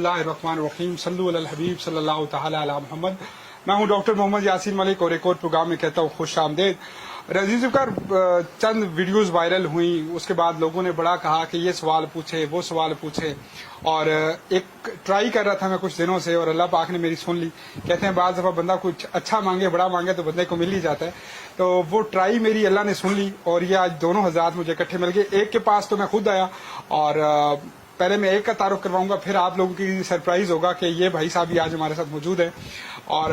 बिस्मिल्लाहिर्रहमानिर्रहीम सल्लु अलल हबीब सल्लल्लाहु तआला अला मोहम्मद। मैं हूं डॉक्टर मोहम्मद यासीन मलिक और एक और प्रोग्राम में कहता हूं खुश आमदेद। रजीज़ ज़ुफ़्फ़ार, चंद वीडियोस वायरल हुई, उसके बाद लोगों ने बड़ा कहा कि ये सवाल पूछे वो सवाल पूछे, और एक ट्राई कर रहा था मैं कुछ दिनों से, और अल्लाह पाक ने मेरी सुन ली। कहते हैं बाज़ दफ़ा बंदा कुछ अच्छा मांगे बड़ा मांगे तो बंदे को मिल ही जाता है। तो वो ट्राई मेरी अल्लाह ने सुन ली और ये आज दोनों हज़रात मुझे इकट्ठे मिल गए। एक के पास तो मैं खुद आया, और पहले मैं एक का तारुफ करवाऊंगा, फिर आप लोगों की सरप्राइज होगा कि ये भाई साहब भी आज हमारे साथ मौजूद हैं। और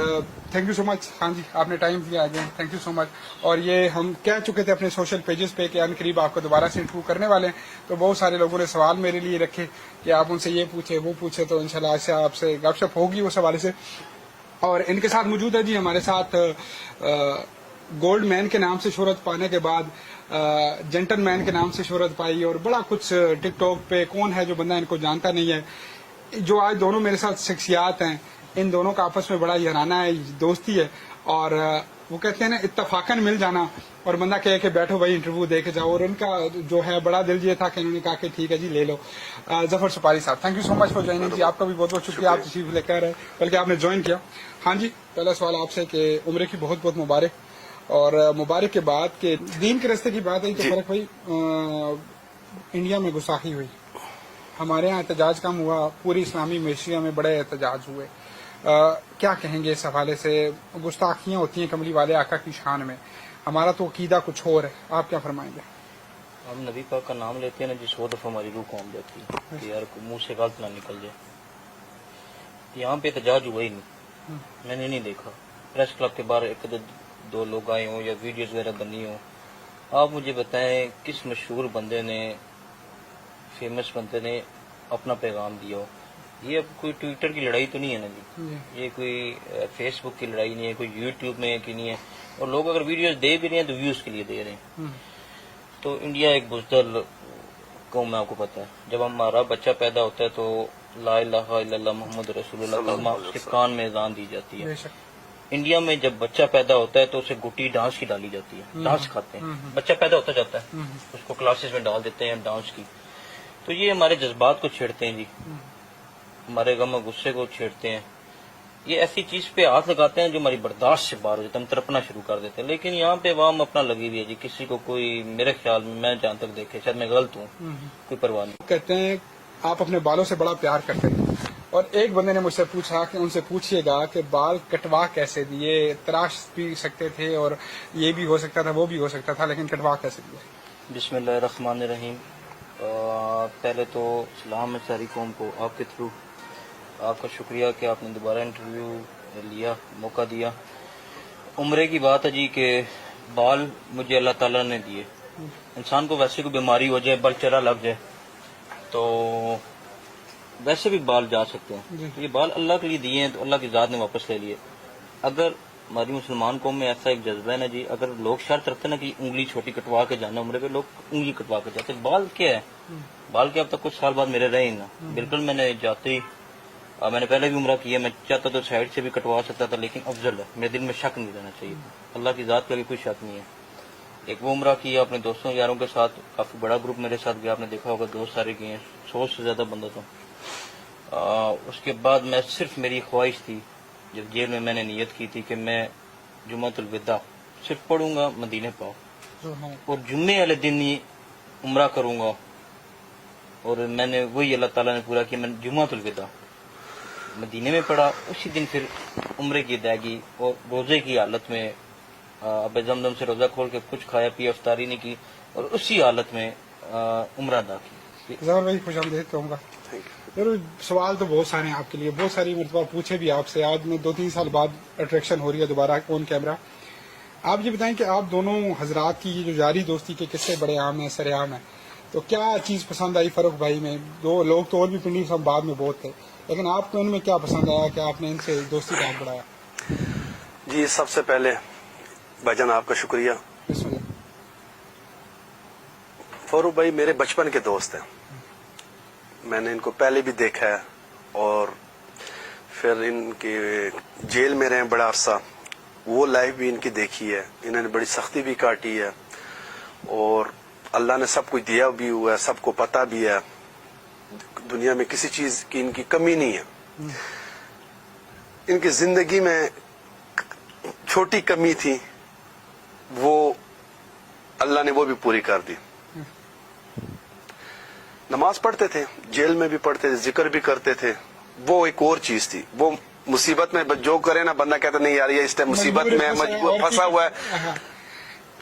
थैंक यू सो मच। हाँ जी, आपने टाइम दिया again, thank you so much. और ये हम कह चुके थे अपने सोशल पेजेस पे कि अनकरीब आपको दोबारा से इंटरव्यू करने वाले हैं, तो बहुत सारे लोगों ने सवाल मेरे लिए रखे कि आप उनसे ये पूछे वो पूछे, तो इंशाल्लाह आज से आपसे गपशप होगी उस हवाले से। और इनके साथ मौजूद है जी हमारे साथ गोल्ड मैन के नाम से शोहरत पाने के बाद जेंटल मैन के नाम से शोहरत पाई, और बड़ा कुछ टिकटॉक पे कौन है जो बंदा इनको जानता नहीं है। जो आज दोनों मेरे साथ शख्सियात हैं, इन दोनों का आपस में बड़ा याराना है, दोस्ती है। और वो कहते हैं ना इत्तफाकन मिल जाना, और बंदा कहे कि बैठो भाई इंटरव्यू दे के जाओ, और इनका जो है बड़ा दिल ये था कि इन्होंने कहा कि ठीक है जी ले लो। जफर सुपारी साहब, thank you so much for joining जी। आपका भी बहुत बहुत शुक्रिया, आप तशरीफ लेकर आए, बल्कि आपने ज्वाइन किया। हाँ जी, पहला सवाल आपसे कि उम्र की बहुत बहुत मुबारक, और मुबारक के बाद के दीन के रास्ते की बात आई तो फर्क भाई इंडिया में गुस्ताखी हुई, हमारे यहाँ एहतजाज कम हुआ, पूरी इस्लामी मशीया में बड़े एहतजाज हुए। क्या कहेंगे इस हवाले से? गुस्ताखियाँ होती हैं कमली वाले आका की शान में, हमारा तो अकीदा कुछ और है, आप क्या फरमाएंगे? हम नबी पाक का नाम लेते हैं ना जी, 100 दफ़ा हमारी रूह कौम जाती है कि यार मुंह से गलत ना निकल जाए। यहाँ पे एहतजाज हुआ ही नहीं, मैंने नहीं देखा। प्रेस क्लब के बाहर एक दो लोग आए हों या वीडियोस वगैरह बनी हो। आप मुझे बताएं किस मशहूर बंदे ने, फेमस बंदे ने अपना पैगाम दिया हो। ये अब कोई ट्विटर की लड़ाई तो नहीं है ना जी, ये कोई फेसबुक की लड़ाई नहीं है, कोई यूट्यूब में की नहीं है। और लोग अगर वीडियोस दे भी रहे हैं तो व्यूज के लिए दे रहे हैं। तो इंडिया एक बुज़दिल कौम है, आपको पता है। जब हमारा बच्चा पैदा होता है तो ला इलाहा इल्लल्लाह मुहम्मद रसूलुल्लाह उसके कान में अज़ान दी जाती है। इंडिया में जब बच्चा पैदा होता है तो उसे गुटी डांस की डाली जाती है, डांस खाते हैं। बच्चा पैदा होता जाता है, उसको क्लासेस में डाल देते हैं डांस की। तो ये हमारे जज्बात को छेड़ते हैं जी, हमारे गम और गुस्से को छेड़ते हैं। ये ऐसी चीज पे हाथ लगाते हैं जो हमारी बर्दाश्त से बाहर हो जाता है, हम तड़पना शुरू कर देते हैं। लेकिन यहाँ पे अवाम अपना लगी हुई है जी, किसी को कोई, मेरे ख्याल में, मैं जहाँ तक देखे, शायद मैं गलत हूँ, कोई परवाह नहीं। कहते हैं आप अपने बालों से बड़ा प्यार करते हैं, और एक बंदे ने मुझसे पूछा कि उनसे पूछिएगा कि बाल कटवा कैसे दिए? तराश भी सकते थे और ये भी हो सकता था वो भी हो सकता था, लेकिन कटवा कैसे दिए? बिस्मिल्लाहिर्रहमानिर्रहीम। पहले तो सलाम है सारी कौम को, आपके थ्रू आपका शुक्रिया कि आपने दोबारा इंटरव्यू लिया, मौका दिया। उम्र की बात है जी कि बाल मुझे अल्लाह ताला ने दिए। इंसान को वैसे कोई बीमारी हो जाए, बलचरा लग जाए, तो वैसे भी बाल जा सकते हैं। तो ये बाल अल्लाह के लिए दिए हैं, तो अल्लाह की ज़ात ने वापस ले लिए। अगर हमारी मुसलमान कौम में ऐसा एक जज्बा है ना जी, अगर लोग शर्त रखते ना कि उंगली छोटी कटवा के जाना उम्र पे, लोग उंगली कटवा के जाते। बाल क्या है, बाल क्या अब तक कुछ साल बाद मेरे रहे ना, बिल्कुल। मैंने जाते ही मैंने पहले भी उम्रा की है, मैं चाहता तो साइड से भी कटवा सकता था, लेकिन अफजल है, मेरे दिल में शक नहीं रहना चाहिए। अल्लाह की ज़ात का भी कोई शक नहीं है। एक वो उम्रा की अपने दोस्तों यारों के साथ, काफ़ी बड़ा ग्रुप मेरे साथ गया, आपने देखा होगा, दोस्त सारे गए हैं, 100 से ज़्यादा बंदा था। उसके बाद मैं सिर्फ, मेरी ख्वाहिश थी, जब जेल में मैंने नीयत की थी कि मैं जुम्मतुल विदा सिर्फ पढ़ूंगा मदीने पाओ, और जुम्मे वाले दिन ही उम्रा करूंगा। और मैंने वही अल्लाह ताला ने पूरा किया, मैंने जुम्मतुल विदा मदीने में पढ़ा। उसी दिन फिर उम्रे की अदायगी, और रोजे की हालत में अब जमजम से रोजा खोल के कुछ खाया पिया, इफ्तारी नहीं की, और उसी हालत में उम्रा अदा की। जरूर भाई, खुश आमदीद कहूँगा। जरूर, सवाल तो बहुत सारे हैं आपके लिए, बहुत सारी मरतबा पूछे भी आपसे। आज में 2-3 साल बाद अट्रैक्शन हो रही है दोबारा ऑन कैमरा। आप ये बताएं कि आप दोनों हजरात की ये जो जारी दोस्ती के किस्से बड़े आम हैं, सरेआम है, तो क्या चीज़ पसंद आई फरूक भाई में? दो लोग तो और भी पिंडी सब बाद में बहुत थे, लेकिन आपको इनमें क्या पसंद आया कि आपने इनसे दोस्ती का हाथ बढ़ाया? जी, सबसे पहले भाईजान आपका शुक्रिया। फरूक भाई मेरे बचपन के दोस्त हैं, मैंने इनको पहले भी देखा है, और फिर इनके जेल में रहे बड़ा अरसा, वो लाइफ भी इनकी देखी है। इन्होंने बड़ी सख्ती भी काटी है, और अल्लाह ने सब कुछ दिया भी हुआ है, सबको पता भी है। دنیا میں کسی چیز کی ان کی کمی نہیں ہے. ان کی زندگی میں چھوٹی کمی تھی, وہ اللہ نے وہ بھی پوری کر دی. نماز پڑھتے تھے, جیل میں بھی پڑھتے تھے, ذکر بھی کرتے تھے, وہ ایک اور چیز تھی. وہ مصیبت میں جو کرے نا بندہ کہتا نہیں یار یہ اس ٹائم مصیبت میں مجبور پھنسا ہوا ہے,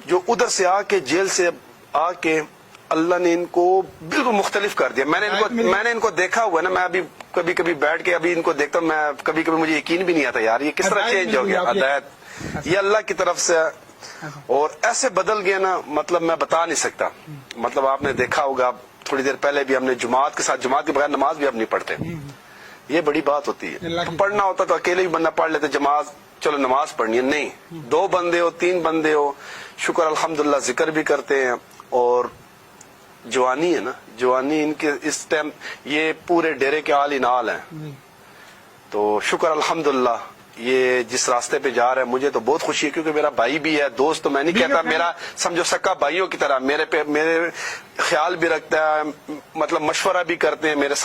جو ادھر سے آ کے جیل سے آ کے اللہ نے ان کو بالکل مختلف کر دیا. میں نے ان کو دیکھا ہوا ہے نا, میں ابھی کبھی کبھی بیٹھ کے ابھی ان کو دیکھتا ہوں, میں کبھی کبھی مجھے یقین بھی نہیں آتا یار یہ کس طرح چینج ہو گیا. ہدایت یہ اللہ کی طرف سے, اور ایسے بدل گیا نا مطلب میں بتا نہیں سکتا. مطلب آپ نے دیکھا ہوگا تھوڑی دیر پہلے بھی ہم نے جماعت کے ساتھ, جماعت کے بغیر نماز بھی اب نہیں پڑھتے. یہ بڑی بات ہوتی ہے. پڑھنا ہوتا تو اکیلے بھی بندہ پڑھ لیتے, جماعت چلو نماز پڑھنی ہے, نہیں 2 بندے ہو 3 بندے ہو, شکر الحمدللہ ذکر بھی کرتے ہیں. اور جوانی ہے نا, جوانی ان کے اس ٹائم یہ پورے ڈیرے کے آل نال ہیں. تو شکر الحمدللہ یہ جس راستے پہ جا رہا ہے مجھے تو بہت خوشی ہے, کیونکہ میرا بھائی بھی ہے, دوست تو میں نہیں کہتا, میرا سمجھو سکا بھائیوں کی طرح میرے خیال بھی رکھتا ہے, مطلب مشورہ بھی کرتے ہیں میرے ساتھ.